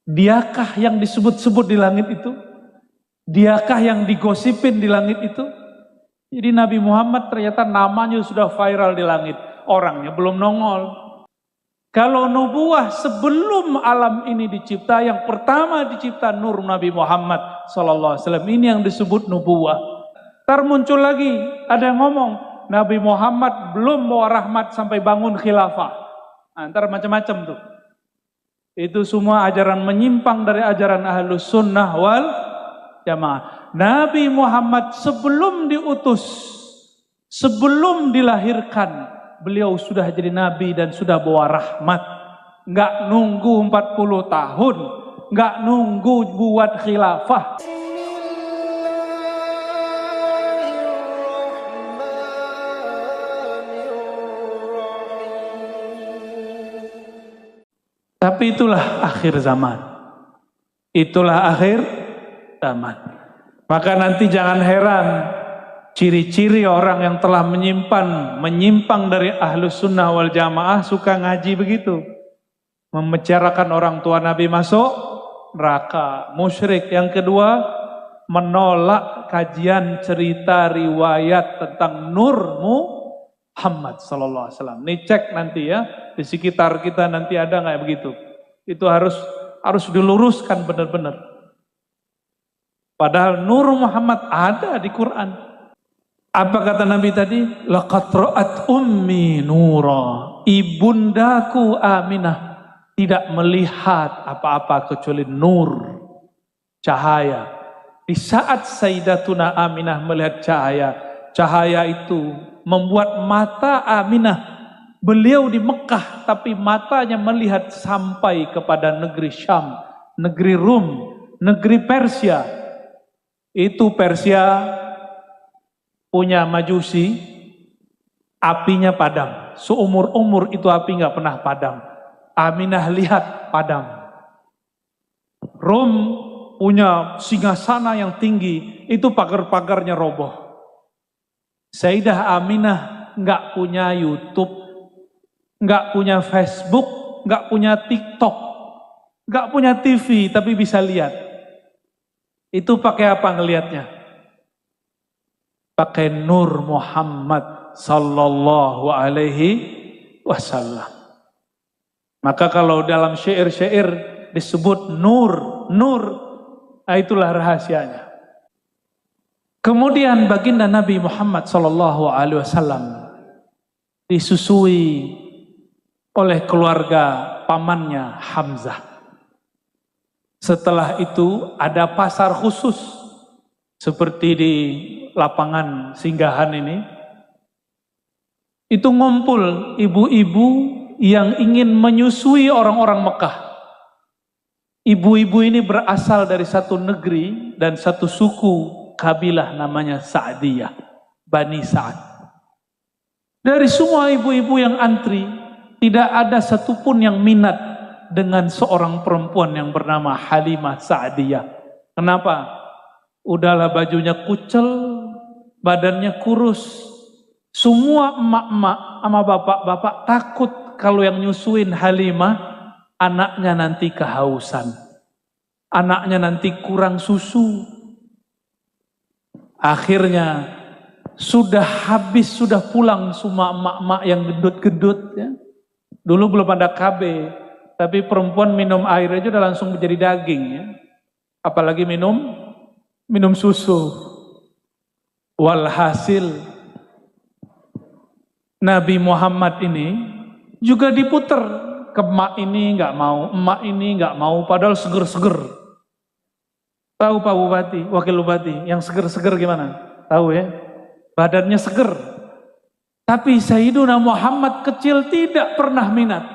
Diakah yang disebut-sebut di langit itu? Diakah yang digosipin di langit itu? Jadi Nabi Muhammad ternyata namanya sudah viral di langit, orangnya belum nongol. Kalau nubuah sebelum alam ini dicipta, yang pertama dicipta nur Nabi Muhammad SAW. Ini yang disebut nubuah. Ntar muncul lagi, ada yang ngomong, Nabi Muhammad belum bawa rahmat sampai bangun khilafah. Nah, ntar macam-macam tuh. Itu semua ajaran menyimpang dari ajaran Ahlus Sunnah wal Jamaah. Nabi Muhammad sebelum diutus, sebelum dilahirkan, beliau sudah jadi nabi dan sudah bawa rahmat. Nggak nunggu 40 tahun, nggak nunggu buat khilafah. Tapi itulah akhir zaman. Itulah akhir zaman. Maka nanti jangan heran ciri-ciri orang yang telah menyimpang dari Ahlus Sunnah wal Jamaah suka ngaji begitu. Membicarakan orang tua Nabi masuk neraka, musyrik. Yang kedua, menolak kajian cerita riwayat tentang Nur Muhammad sallallahu alaihi wasallam. Nih cek nanti ya, di sekitar kita nanti ada nggak begitu? Itu harus diluruskan benar-benar. Padahal Nur Muhammad ada di Quran. Apa kata Nabi tadi? Laqad ra'at ummi nura. Ibundaku Aminah tidak melihat apa-apa kecuali nur, cahaya. Di saat Sayyidatuna Aminah melihat cahaya, cahaya itu membuat mata Aminah, beliau di Mekah tapi matanya melihat sampai kepada negeri Syam, negeri Rum, negeri Persia. Itu Persia punya majusi, apinya padam. Seumur-umur itu api nggak pernah padam. Aminah lihat padam. Rom punya singgasana yang tinggi, itu pagar-pagarnya roboh. Sayyidah Aminah nggak punya YouTube, nggak punya Facebook, nggak punya TikTok, nggak punya TV, tapi bisa lihat. Itu pakai apa ngelihatnya? Pakai Nur Muhammad sallallahu alaihi wasallam. Maka kalau dalam syair-syair disebut nur, nah itulah rahasianya. Kemudian baginda Nabi Muhammad sallallahu alaihi wasallam disusui oleh keluarga pamannya Hamzah. Setelah itu ada pasar khusus seperti di lapangan singgahan ini. Itu ngumpul ibu-ibu yang ingin menyusui orang-orang Mekah. Ibu-ibu ini berasal dari satu negeri dan satu suku kabilah namanya Sa'diyah, Bani Sa'ad. Dari semua ibu-ibu yang antri, tidak ada satupun yang minat dengan seorang perempuan yang bernama Halimah Sa'diyah. Kenapa? Udahlah bajunya kucel, badannya kurus. Semua emak-emak sama bapak-bapak takut kalau yang nyusuin Halimah, anaknya nanti kehausan. Anaknya nanti kurang susu. Akhirnya sudah habis, sudah pulang semua emak-emak yang gendut-gendut. Ya. Dulu belum ada KB, tapi perempuan minum air aja udah langsung menjadi daging. Ya. Apalagi minum susu. Walhasil Nabi Muhammad ini juga diputer ke emak ini nggak mau, emak ini nggak mau, padahal seger-seger. Tahu Pak Bupati, Wakil Bupati, yang seger-seger gimana? Tahu ya? Badannya seger. Tapi Sayyiduna Muhammad kecil tidak pernah minat.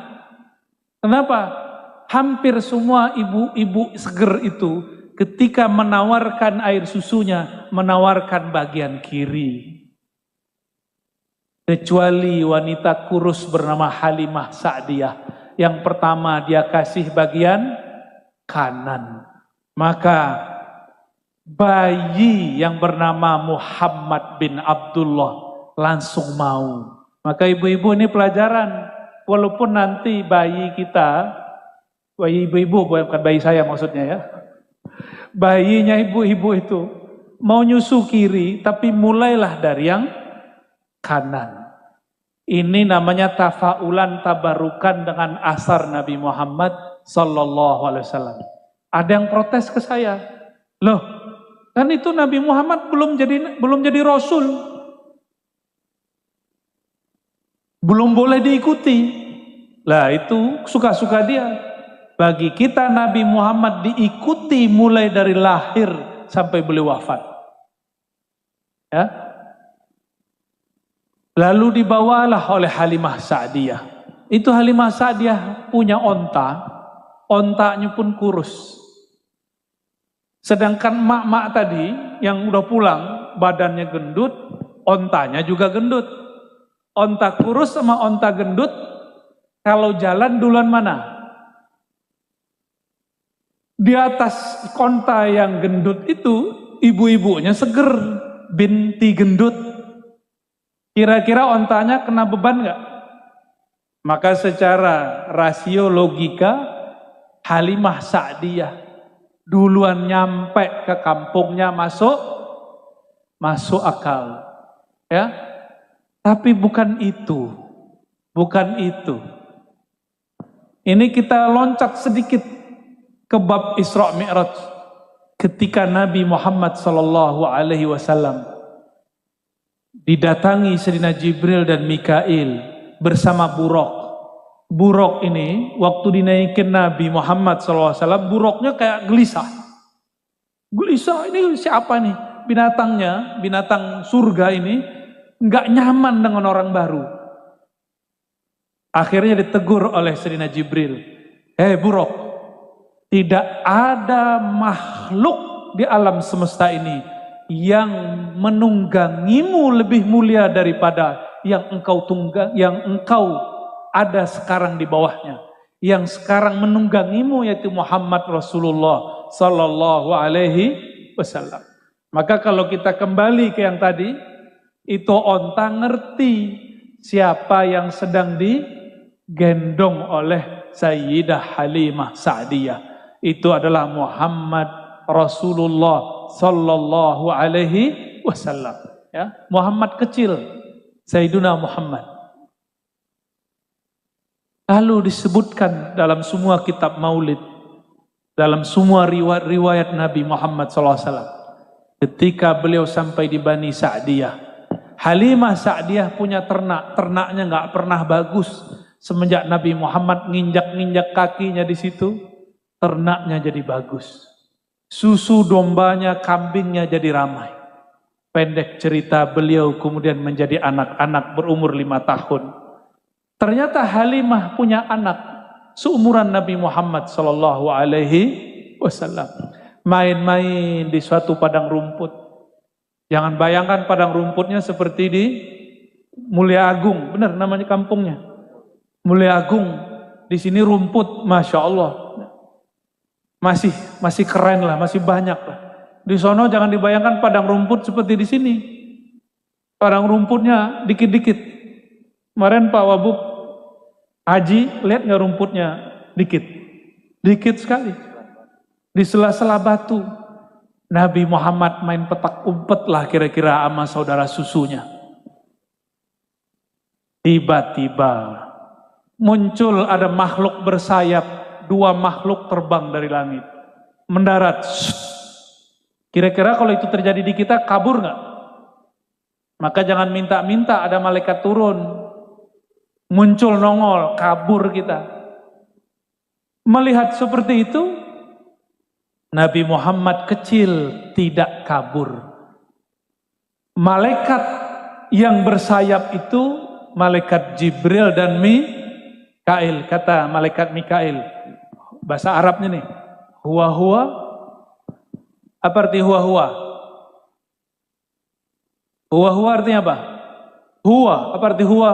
Kenapa? Hampir semua ibu-ibu seger itu ketika menawarkan air susunya, menawarkan bagian kiri. Kecuali wanita kurus bernama Halimah Sa'diyah. Yang pertama dia kasih bagian kanan. Maka bayi yang bernama Muhammad bin Abdullah langsung mau. Maka ibu-ibu ini pelajaran. Walaupun nanti bayi kita Bayi ibu-ibu, bukan bayi saya maksudnya ya. Bayinya ibu-ibu itu mau nyusu kiri, tapi mulailah dari yang kanan. Ini namanya tafaulan, tabarukan dengan asar Nabi Muhammad sallallahu alaihi wasallam. Ada yang protes ke saya, loh, kan itu Nabi Muhammad belum jadi rasul, belum boleh diikuti. Lah itu suka-suka dia. Bagi kita Nabi Muhammad diikuti mulai dari lahir sampai beliau wafat. Ya. Lalu dibawalah oleh Halimah Sa'diyah. Itu Halimah Sa'diyah punya onta, ontanya pun kurus. Sedangkan mak-mak tadi yang udah pulang, badannya gendut, ontanya juga gendut. Onta kurus sama onta gendut, kalau jalan duluan mana? Di atas onta yang gendut itu, ibu-ibunya seger, binti gendut. Kira-kira ontanya kena beban nggak? Maka secara rasio logika, Halimah Sa'diyah duluan nyampe ke kampungnya masuk akal. Ya, tapi bukan itu. Ini kita loncat sedikit ke bab Isra Mi'raj. Ketika Nabi Muhammad sallallahu alaihi wasallam didatangi Sayyidina Jibril dan Mikail bersama buruk. Buruk ini waktu dinaikin Nabi Muhammad SAW, buruknya kayak gelisah. Gelisah, ini siapa nih? Binatangnya, binatang surga ini nggak nyaman dengan orang baru. Akhirnya ditegur oleh Sayyidina Jibril. Buruk, tidak ada makhluk di alam semesta ini yang menunggangimu lebih mulia daripada yang engkau ada sekarang di bawahnya. Yang sekarang menunggangimu yaitu Muhammad Rasulullah sallallahu alaihi wasallam. Maka kalau kita kembali ke yang tadi, itu onta ngerti siapa yang sedang digendong oleh Sayyidah Halimah Sa'diyah. Itu adalah Muhammad Rasulullah sallallahu alaihi wasallam, ya. Muhammad kecil, Sayyiduna Muhammad. Lalu disebutkan dalam semua kitab maulid, dalam semua riwayat Nabi Muhammad SAW, ketika beliau sampai di Bani Sa'diyah, Halimah Sa'diyah punya ternak, ternaknya nggak pernah bagus. Semenjak Nabi Muhammad nginjak-nginjak kakinya di situ, ternaknya jadi bagus. Susu dombanya, kambingnya jadi ramai. Pendek cerita, beliau kemudian menjadi anak-anak berumur 5 tahun. Ternyata Halimah punya anak seumuran Nabi Muhammad sallallahu alaihi wasallam. Main-main di suatu padang rumput. Jangan bayangkan padang rumputnya seperti di Mulia Agung, benar namanya kampungnya. Mulia Agung. Di sini rumput, masya Allah. Masih keren lah, masih banyak lah. Di sono jangan dibayangkan padang rumput seperti di sini. Padang rumputnya dikit-dikit. Kemarin Pak Wabub Haji, lihat nggak rumputnya dikit? Dikit sekali. Di sela-sela batu. Nabi Muhammad main petak umpet lah kira-kira sama saudara susunya. Tiba-tiba muncul ada makhluk bersayap. 2 makhluk terbang dari langit, mendarat. Kira-kira kalau itu terjadi di kita, kabur nggak? Maka jangan minta-minta ada malaikat turun, muncul nongol, kabur kita. Melihat seperti itu, Nabi Muhammad kecil tidak kabur. Malaikat yang bersayap itu malaikat Jibril dan Mikail. Kata malaikat Mikail, bahasa Arabnya nih, huwa. Apa arti huwa? Huwa artinya apa? Huwa, apa arti huwa?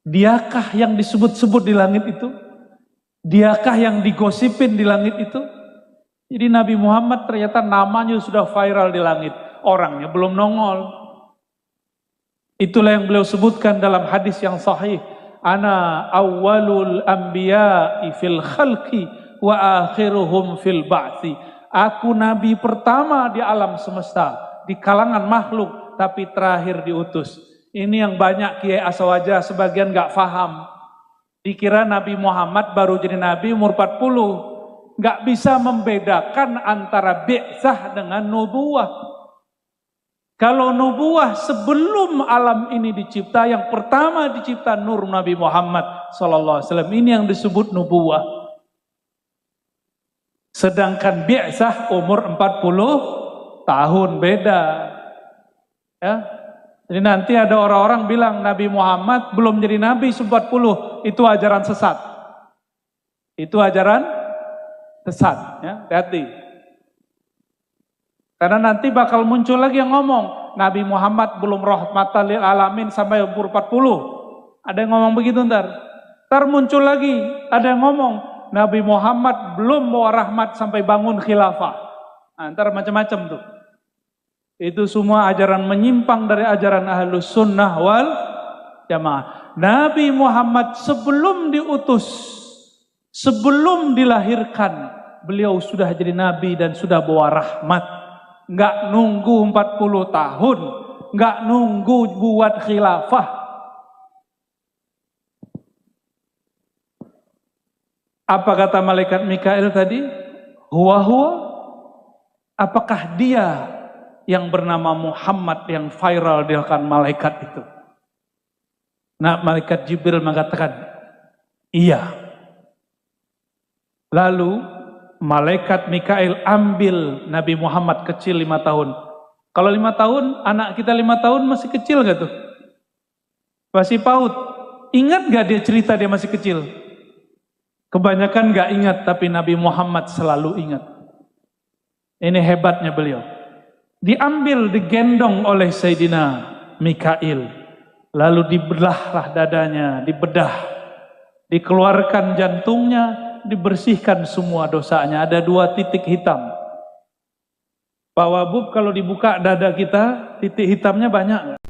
Diakah yang disebut-sebut di langit itu? Diakah yang digosipin di langit itu? Jadi Nabi Muhammad ternyata namanya sudah viral di langit, orangnya belum nongol. Itulah yang beliau sebutkan dalam hadis yang sahih. ana awwalul anbiya'i fil khalqi wa akhiruhum fil ba'thi. Aku nabi pertama di alam semesta, di kalangan makhluk, tapi terakhir diutus. Ini yang banyak kiai aswaja sebagian gak faham. Dikira Nabi Muhammad baru jadi nabi umur 40. Gak bisa membedakan antara bi'tsah dengan nubuwah. Kalau nubuwah sebelum alam ini dicipta, yang pertama dicipta nur Nabi Muhammad SAW. Ini yang disebut nubuwah. Sedangkan bi'tsah umur 40 tahun, beda. Ya. Jadi nanti ada orang-orang bilang Nabi Muhammad belum jadi nabi 40, itu ajaran sesat. Itu ajaran sesat, ya, hati-hati. Karena nanti bakal muncul lagi yang ngomong Nabi Muhammad belum rahmatan lil alamin sampai umur 40. Ada yang ngomong begitu ntar. Ntar muncul lagi ada yang ngomong Nabi Muhammad belum bawa rahmat sampai bangun khilafah. Nah, ntar macam-macam tuh. Itu semua ajaran menyimpang dari ajaran Ahlus Sunnah wal Jamaah. Nabi Muhammad sebelum diutus, sebelum dilahirkan, beliau sudah jadi nabi dan sudah bawa rahmat. Enggak nunggu 40 tahun, enggak nunggu buat khilafah. Apa kata malaikat Mikail tadi? Huwa. Apakah dia yang bernama Muhammad yang viral di hadapan malaikat itu? Nah, malaikat Jibril mengatakan, iya. Lalu malaikat Mikail ambil Nabi Muhammad kecil 5 tahun. Kalau 5 tahun, anak kita 5 tahun masih kecil gak tuh? Masih PAUD. Ingat gak dia cerita dia masih kecil? Kebanyakan gak ingat, tapi Nabi Muhammad selalu ingat. Ini hebatnya beliau. Diambil, digendong oleh Sayyidina Mikail. Lalu dibelahlah dadanya, dibedah. Dikeluarkan jantungnya, dibersihkan semua dosanya. Ada 2 titik hitam. Pak Wabub kalau dibuka dada kita, titik hitamnya banyak.